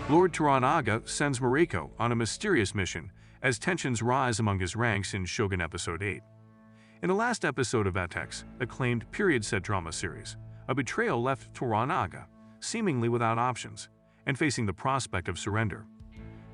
Lord Toranaga sends Mariko on a mysterious mission as tensions rise among his ranks in Shogun Episode 8. In the last episode of Atek's acclaimed period-set drama series, a betrayal left Toranaga seemingly without options and facing the prospect of surrender.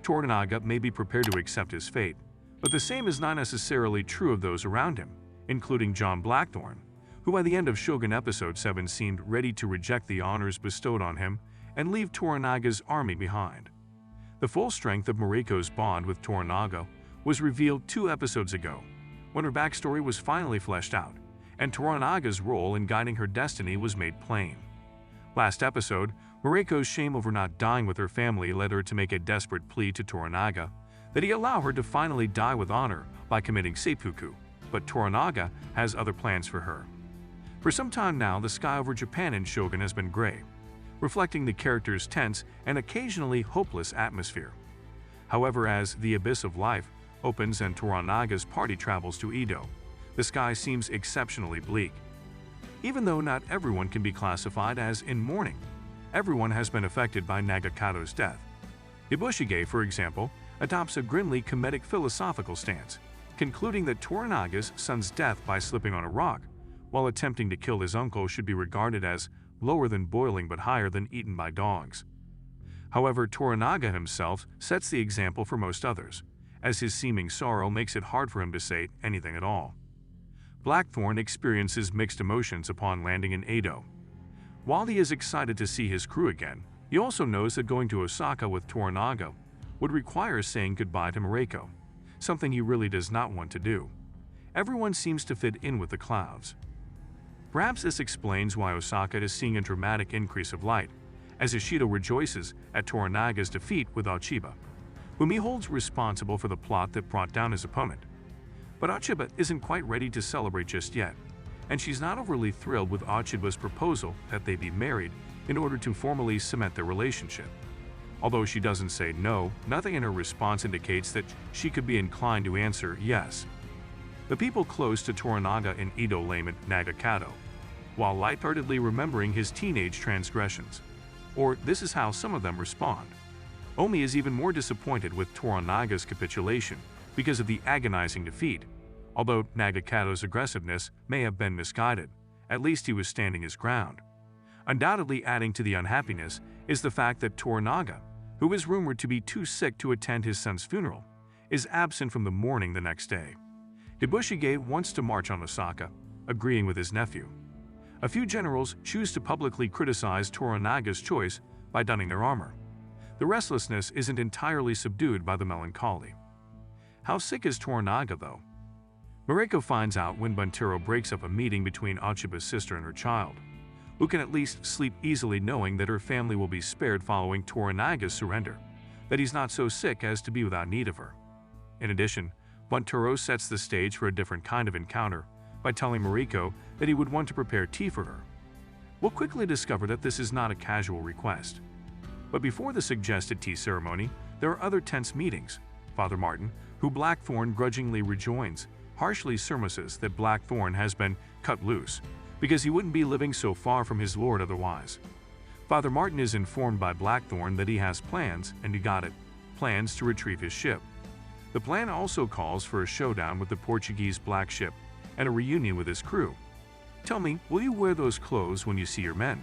Toranaga may be prepared to accept his fate, but the same is not necessarily true of those around him, including John Blackthorne, who by the end of Shogun Episode 7 seemed ready to reject the honors bestowed on him and leave Toranaga's army behind. The full strength of Mariko's bond with Toranaga was revealed 2 episodes ago, when her backstory was finally fleshed out, and Toranaga's role in guiding her destiny was made plain. Last episode, Mariko's shame over not dying with her family led her to make a desperate plea to Toranaga that he allow her to finally die with honor by committing seppuku, but Toranaga has other plans for her. For some time now, the sky over Japan in Shogun has been gray, reflecting the character's tense and occasionally hopeless atmosphere. However, as the abyss of life opens and Toranaga's party travels to Ado, the sky seems exceptionally bleak. Even though not everyone can be classified as in mourning, everyone has been affected by Nagakato's death. Ibushige, for example, adopts a grimly comedic philosophical stance, concluding that Toranaga's son's death by slipping on a rock while attempting to kill his uncle should be regarded as lower than boiling but higher than eaten by dogs. However, Toranaga himself sets the example for most others, as his seeming sorrow makes it hard for him to say anything at all. Blackthorne experiences mixed emotions upon landing in Ado. While he is excited to see his crew again, he also knows that going to Osaka with Toranaga would require saying goodbye to Mariko, something he really does not want to do. Everyone seems to fit in with the clouds. Perhaps this explains why Osaka is seeing a dramatic increase of light, as Ishido rejoices at Toranaga's defeat with Achiba, whom he holds responsible for the plot that brought down his opponent. But Achiba isn't quite ready to celebrate just yet, and she's not overly thrilled with Achiba's proposal that they be married in order to formally cement their relationship. Although she doesn't say no, nothing in her response indicates that she could be inclined to answer yes. The people close to Toranaga in Ado lament Nagakato, while lightheartedly remembering his teenage transgressions. Or this is how some of them respond. Omi is even more disappointed with Toranaga's capitulation because of the agonizing defeat. Although Nagakato's aggressiveness may have been misguided, at least he was standing his ground. Undoubtedly adding to the unhappiness is the fact that Toranaga, who is rumored to be too sick to attend his son's funeral, is absent from the mourning the next day. Ibushige wants to march on Osaka, agreeing with his nephew. A few generals choose to publicly criticize Toranaga's choice by donning their armor. The restlessness isn't entirely subdued by the melancholy. How sick is Toranaga, though? Mariko finds out when Buntaro breaks up a meeting between Achiba's sister and her child, who can at least sleep easily knowing that her family will be spared following Toranaga's surrender, that he's not so sick as to be without need of her. In addition, Buntaro sets the stage for a different kind of encounter by telling Mariko that he would want to prepare tea for her. We'll quickly discover that this is not a casual request. But before the suggested tea ceremony, there are other tense meetings. Father Martin, who Blackthorne grudgingly rejoins, harshly surmises that Blackthorne has been cut loose because he wouldn't be living so far from his lord otherwise. Father Martin is informed by Blackthorne that he has plans, and he got it, plans to retrieve his ship. The plan also calls for a showdown with the Portuguese black ship and a reunion with his crew. Tell me, will you wear those clothes when you see your men?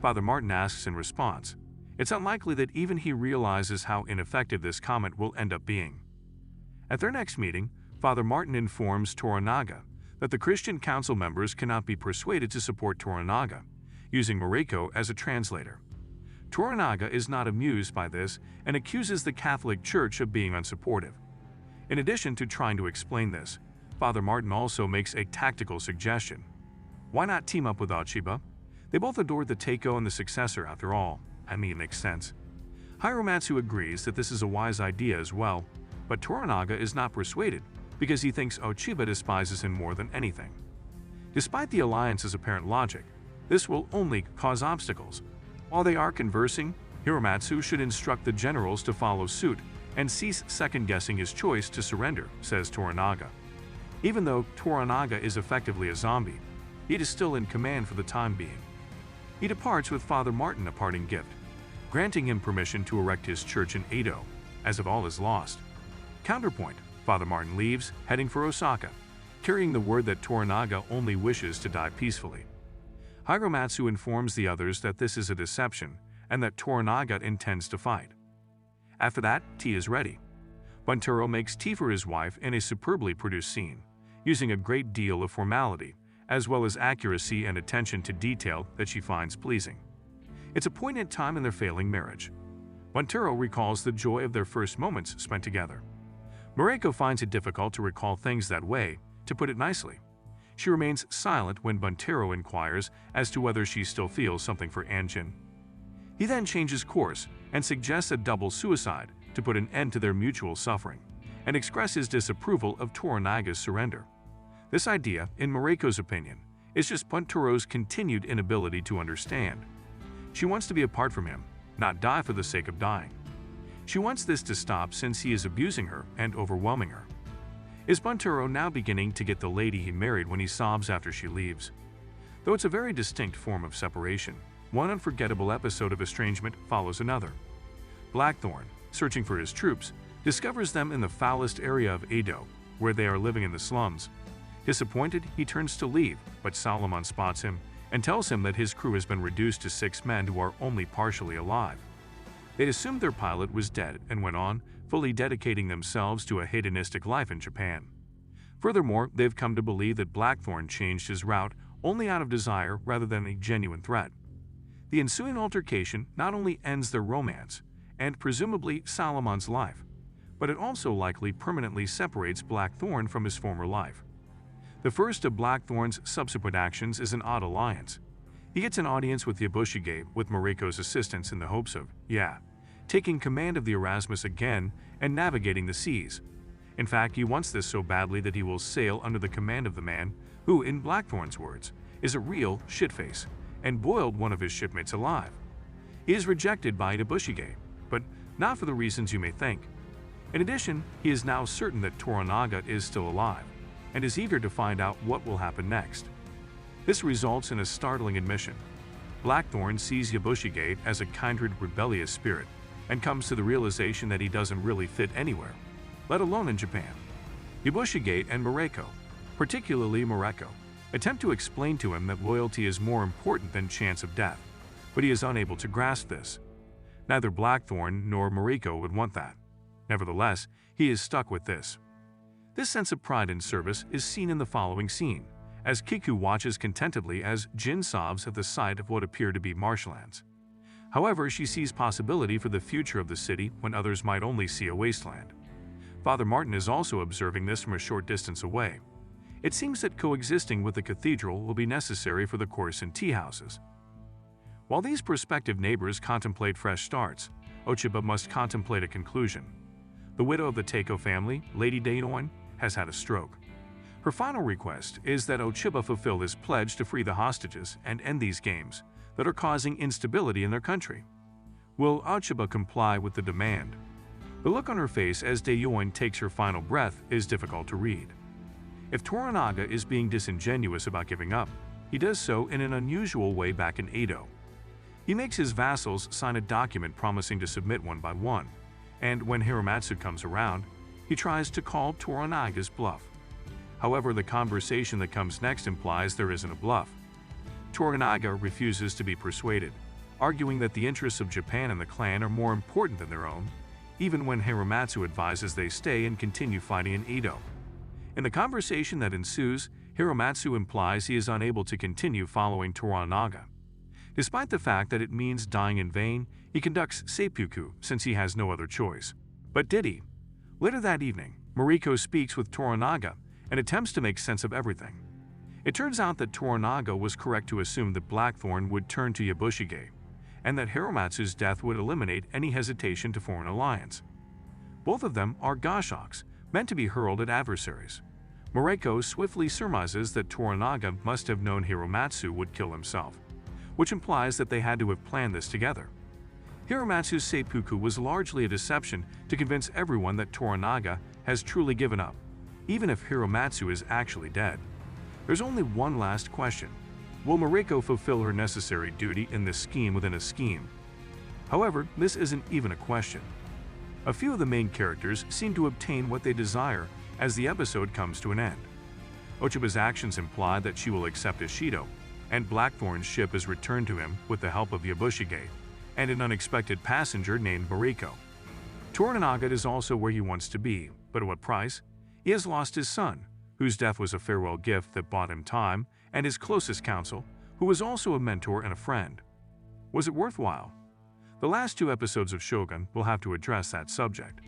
Father Martin asks in response. It's unlikely that even he realizes how ineffective this comment will end up being. At their next meeting, Father Martin informs Toranaga that the Christian Council members cannot be persuaded to support Toranaga, using Mariko as a translator. Toranaga is not amused by this and accuses the Catholic Church of being unsupportive. In addition to trying to explain this, Father Martin also makes a tactical suggestion. Why not team up with Achiba? They both adored the Teiko and the successor after all. I mean, it makes sense. Hiromatsu agrees that this is a wise idea as well, but Toranaga is not persuaded because he thinks Achiba despises him more than anything. Despite the alliance's apparent logic, this will only cause obstacles. While they are conversing, Hiromatsu should instruct the generals to follow suit and cease second-guessing his choice to surrender, says Toranaga. Even though Toranaga is effectively a zombie, he is still in command for the time being. He departs with Father Martin a parting gift. granting him permission to erect his church in Ado, as if all is lost. Counterpoint: Father Martin leaves, heading for Osaka, carrying the word that Toranaga only wishes to die peacefully. Hiromatsu informs the others that this is a deception and that Toranaga intends to fight. After that, tea is ready. Buntaro makes tea for his wife in a superbly produced scene, using a great deal of formality, as well as accuracy and attention to detail that she finds pleasing. It's a poignant time in their failing marriage. Buntaro recalls the joy of their first moments spent together. Mariko finds it difficult to recall things that way, to put it nicely. She remains silent when Buntaro inquires as to whether she still feels something for Anjin. He then changes course and suggests a double suicide to put an end to their mutual suffering, and expresses disapproval of Toranaga's surrender. This idea, in Mariko's opinion, is just Buntaro's continued inability to understand. She wants to be apart from him, not die for the sake of dying. She wants this to stop since he is abusing her and overwhelming her. Is Buntaro now beginning to get the lady he married when he sobs after she leaves? Though it's a very distinct form of separation, one unforgettable episode of estrangement follows another. Blackthorne, searching for his troops, discovers them in the foulest area of Ado, where they are living in the slums. Disappointed, he turns to leave, but Solomon spots him and tells him that his crew has been reduced to 6 men who are only partially alive. They assumed their pilot was dead and went on, fully dedicating themselves to a hedonistic life in Japan. Furthermore, they've come to believe that Blackthorne changed his route only out of desire rather than a genuine threat. The ensuing altercation not only ends their romance, and presumably Solomon's life, but it also likely permanently separates Blackthorne from his former life. The first of Blackthorne's subsequent actions is an odd alliance. He gets an audience with Yabushige with Mariko's assistance in the hopes of, taking command of the Erasmus again and navigating the seas. In fact, he wants this so badly that he will sail under the command of the man who, in Blackthorne's words, is a real shitface and boiled one of his shipmates alive. He is rejected by Yabushige, but not for the reasons you may think. In addition, he is now certain that Toranaga is still alive and is eager to find out what will happen next. This results in a startling admission. Blackthorne sees Yabushige as a kindred, rebellious spirit and comes to the realization that he doesn't really fit anywhere, let alone in Japan. Yabushige and Mariko, particularly Mariko, attempt to explain to him that loyalty is more important than chance of death, but he is unable to grasp this. Neither Blackthorne nor Mariko would want that. Nevertheless, he is stuck with this. This sense of pride in service is seen in the following scene, as Kiku watches contentedly as Jin sobs at the sight of what appear to be marshlands. However, she sees possibility for the future of the city when others might only see a wasteland. Father Martin is also observing this from a short distance away. It seems that coexisting with the cathedral will be necessary for the course in tea houses. While these prospective neighbors contemplate fresh starts, Ochiba must contemplate a conclusion. The widow of the Teiko family, Lady Dainoin, has had a stroke. Her final request is that Ochiba fulfill his pledge to free the hostages and end these games that are causing instability in their country. Will Ochiba comply with the demand? The look on her face as Dainoin takes her final breath is difficult to read. If Toranaga is being disingenuous about giving up, he does so in an unusual way back in Ado. He makes his vassals sign a document promising to submit one by one, and when Hiromatsu comes around, he tries to call Toranaga's bluff. However, the conversation that comes next implies there isn't a bluff. Toranaga refuses to be persuaded, arguing that the interests of Japan and the clan are more important than their own, even when Hiromatsu advises they stay and continue fighting in Ado. In the conversation that ensues, Hiromatsu implies he is unable to continue following Toranaga. Despite the fact that it means dying in vain, he conducts seppuku since he has no other choice. But did he? Later that evening, Mariko speaks with Toranaga and attempts to make sense of everything. It turns out that Toranaga was correct to assume that Blackthorne would turn to Yabushige, and that Hiromatsu's death would eliminate any hesitation to form an alliance. Both of them are goshawks, meant to be hurled at adversaries. Mariko swiftly surmises that Toranaga must have known Hiromatsu would kill himself, which implies that they had to have planned this together. Hiromatsu's seppuku was largely a deception to convince everyone that Toranaga has truly given up, even if Hiromatsu is actually dead. There's only one last question. Will Mariko fulfill her necessary duty in this scheme within a scheme? However, this isn't even a question. A few of the main characters seem to obtain what they desire as the episode comes to an end. Ochiba's actions imply that she will accept Ishido, and Blackthorne's ship is returned to him with the help of Yabushige and an unexpected passenger named Mariko. Toranaga is also where he wants to be, but at what price? He has lost his son, whose death was a farewell gift that bought him time, and his closest counsel, who was also a mentor and a friend. Was it worthwhile? The last 2 episodes of Shogun will have to address that subject.